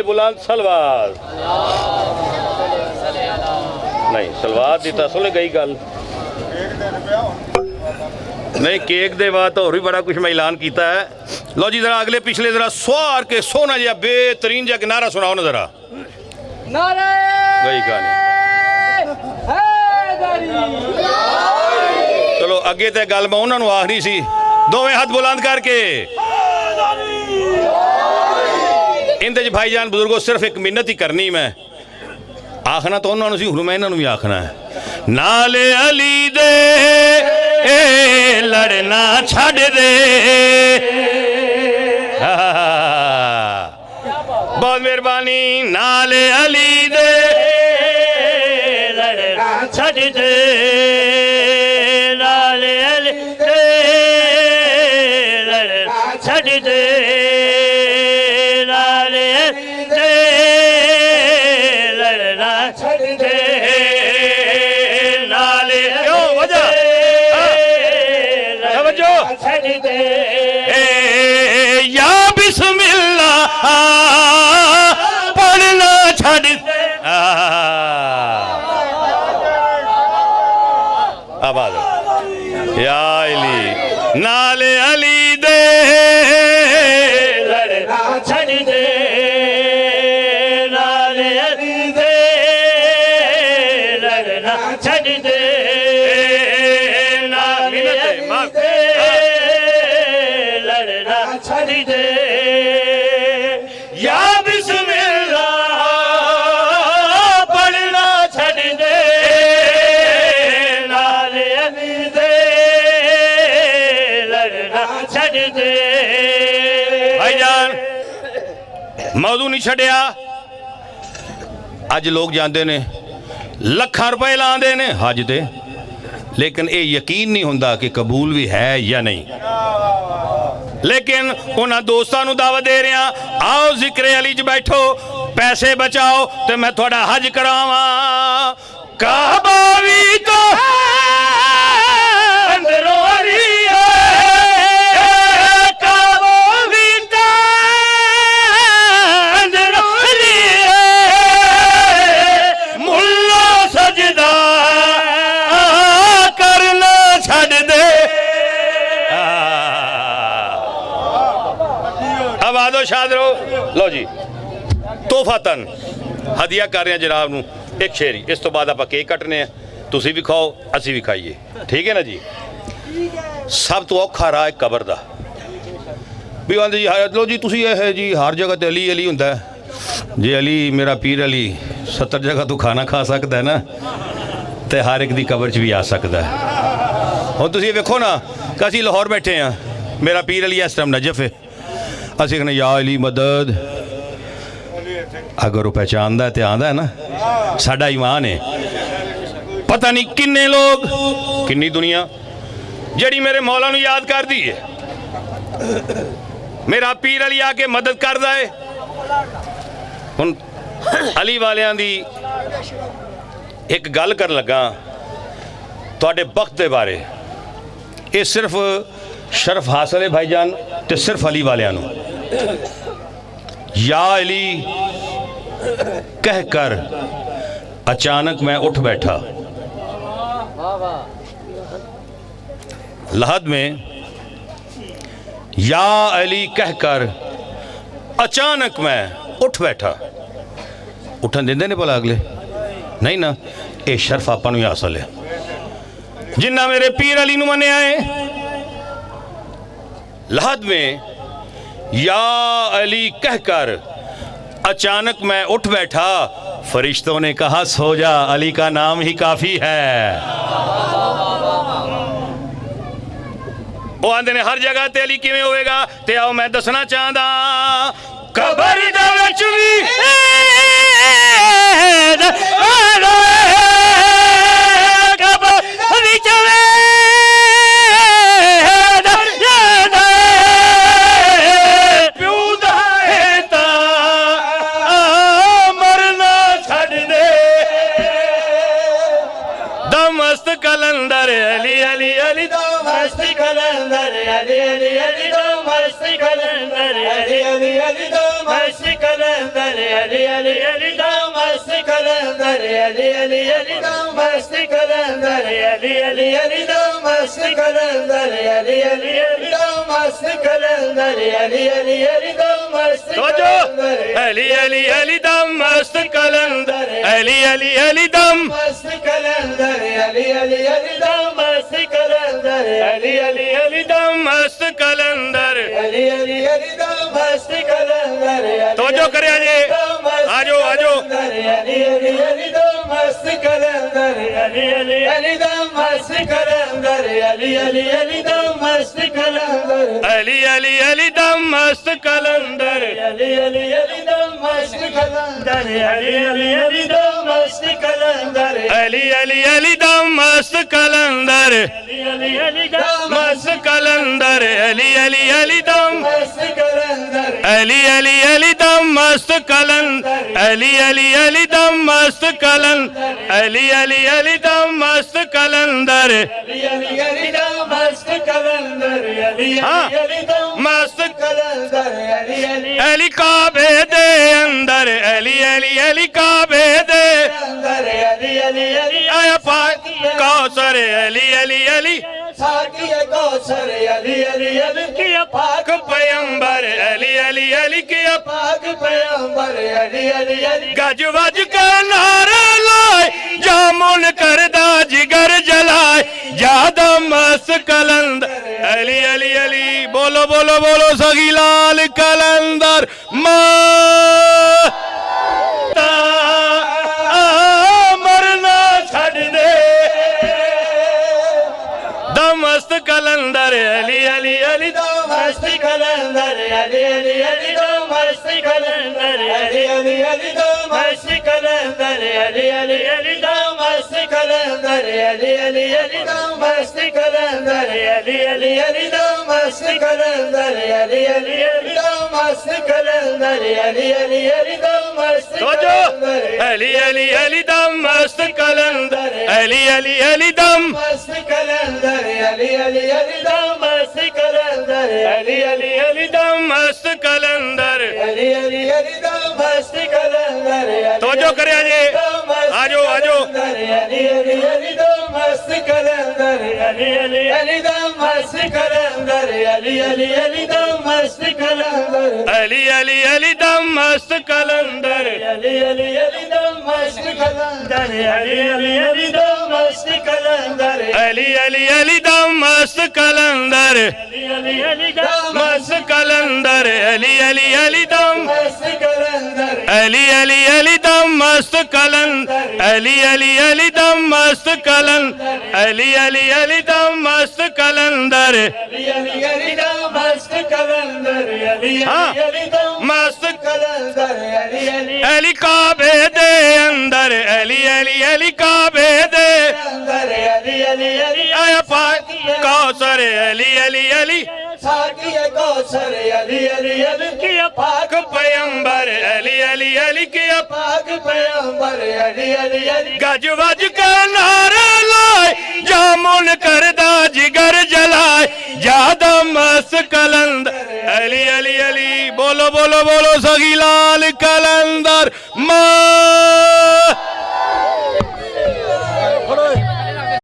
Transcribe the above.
बुलंद सलवार नहीं सलवार दी तो सुन गई गल नहीं केक दे बाद और भी बड़ा कुछ मैं ऐलान किया है। लो जी जरा अगले पिछले जरा स्वार के सोना जहा बेहतरीन जहा नारा सुनाओ ना जरा गई कहानी। चलो अगे तो गल मैं उन्होंने आखनी सी दोवें हाथ बुलंद करके इंदे भाईजान बुजुर्गों सिर्फ एक मिन्नत ही करनी मैं आखना तो उन्होंने सी मैं इन्होंने भी आखना है नाले अली दे लड़ना छड़ दे बहुत मेहरबानी नाले अली दे लड़ना छड़ दे नाले अली दे लड़ना छड़ दे या बिस्मिल्लाह पढ़ना छड़ आवाज या अली नाले अली दे लड़ना छड़ दे नाले अली दे लड़ना छड़ दे या बिस्मिल्लाह पढ़ना छड़ दे नाले अली दे लड़ना छड़ दे। भाईजान मौजू नहीं छड़िया अज लोग जाते ने लखां रुपए लाते ने हज ते लेकिन ये यकीन नहीं होंदा कि कबूल भी है या नहीं। लेकिन उन्होंने दोस्तों दावत दे रहा आओ जिक्रे अली च बैठो पैसे बचाओ तो मैं थोड़ा हज करावा काबा भी तो अंदरों शाद रहो। लो जी तोहफातन हदिया कर रहे हैं जनाब नू एक शेरी इस तो बाद आप केक कटने हैं तुसी भी खाओ असी भी खाइए ठीक है ना जी। सब तो औखा रहा है कबर दा भी आंदे जी लो जी तुसी है जी हर जगह ते अली अली हुंदा है जे अली मेरा पीर अली 70 जगह तो खाना खा सकता है ना तो हर एक दी कबर च भी आ सकता है। हुण तुसी वेखो ना कि असीं लाहौर बैठे हैं मेरा पीर अली इस टाइम नजफ है असी कहने या अली मदद अगर वो पहचानता है तो आंदा है ना साडा ईमान है। पता नहीं किन्ने लोग किन्नी दुनिया जड़ी मेरे मौला नू याद कर दी है मेरा पीर अली आके मदद करदा है। हुण अली वालियां दी एक गल कर लगा तुहाडे वक्त के बारे ये सिर्फ शरफ हासिल है भाईजान तो सिर्फ अली वालियां नू या अली कह कर अचानक मैं उठ बैठा लहद में या अली कह कर अचानक मैं उठ बैठा उठन देंदे ने भला अगले नहीं ना ये शरफ आपां नू हासिल है जिन्ना मेरे पीर अली नू मन्निया है। लहद में या अली कहकर अचानक मैं उठ बैठा फरिश्तों ने कहा सो जा अली का नाम ही काफी है। वो आंदे ने हर जगह ते अली किवें होएगा ते आओ मैं दसना चाहदा कबर दा विच भी मस्त कलंदर अली अली अली दो मस्त कलंदर अली अली अली दो मस्त कलंदर अली अली अली दो मस्त कलंदर अली अली अली दो मस्त कलंदर अली अली अली दो मस्त कलंदर अली अली अली दो मस्त कलंदर अली अली अली दो मस्त अली अली अली दम मस्त कलंदर अली अली अली दम मस्त कलंदर अली अली अली दो मस्त कलंदर अली अली अली दम मस्त कलंदर अली अली अली दो मस्त कलंदर तो जो करे आजो आजो अली अली अली दो मस्त कलंदर अली अली अली दो मस्त कलंदर अली अली अली दो मस्त कलंदर अली अली अली दम मस्त कलंदर अली अली अली दो मस्त कलंदर अली अली अली दो मस्त कलंदर अली अली अली दम मस्त कलंदर अली अली अली दो मस्त कलंदर अली अली अली दम मस्त कलंदर अली अली अली दम मस्त कलंदर अली अली अली दम मस्त कलंदर अली अली अली दम मस्त कलंदर अली अली अली दो मस्त कलंदर अली अली अली दो मस्त कलंदर अली अली अली काबे दे अंदर अली अली अली काबे दे अंदर अली अली अली आया पाक कौसर अली अली अली साकी कौसर अली अली अली की पाक पैगंबर अली अली अली के पाक पैगंबर अली अली अली गज वज के नारे लाए जामुन करदा जिगर जलाए ज्यादा मस्त कलंदर अली अली अली बोलो बोलो बोलो सगी लाल कलंदर माता मरना छड़ दे दमस्त कलंदर अली अली अली दो मस्त कलंदर अली अली अली दो मस्त कलंदर अली अली अली दो मस्त कलंदर अली अली अली दो मस्त कलंदर अली अली अली दो मस्त कलंदर अली अली अली दो मस्त कलंदर अली अली अली दो मस्त कलंदर अली अली अली दो मस्त कलंदर अली अली अली दम मस्त कलंदर अली अली अली दम मस्त कलंदर अली अली अली दो मस्त कलंदर अली अली अली दम मस्त कलंदर अली अली अली दो मस्त कलंदर तो जो करे आजो आजो अली अली अली दो मस्त कलंदर अली अली अली दो मस्त कलंदर अली अली अली दो मस्त कलंदर अली अली अली दम मस्त कलंदर अली अली अली दो मस्त कलंदर अली अली अली दो मस्त कलंदर अली अली अली दम मस्त कलंदर अली अली अली दो मस्त कलंदर अली अली अली दम मस्त कलंदर अली अली अली दम मस्त कलंदर अली अली अली दम मस्त कलंदर अली अली अली दम मस्त कलंदर अली अली अली दो मस्त कलंदर अली अली अली दो मस्त कलंदर अली अली अली काबे दे अंदर अली अली अली काबे दे अंदर अली अली अली आया पाक कौसर अली अली अली साकी कौसर अली अली अली की पाक पैगंबर अली अली अली के पाक पैगंबर अली अली अली गज वज के नारे लाए जामुन करदा जिगर जलाए ज्यादा मस्त कलंदर अली अली अली बोलो बोलो बोलो सगी लाल कलंदर माँ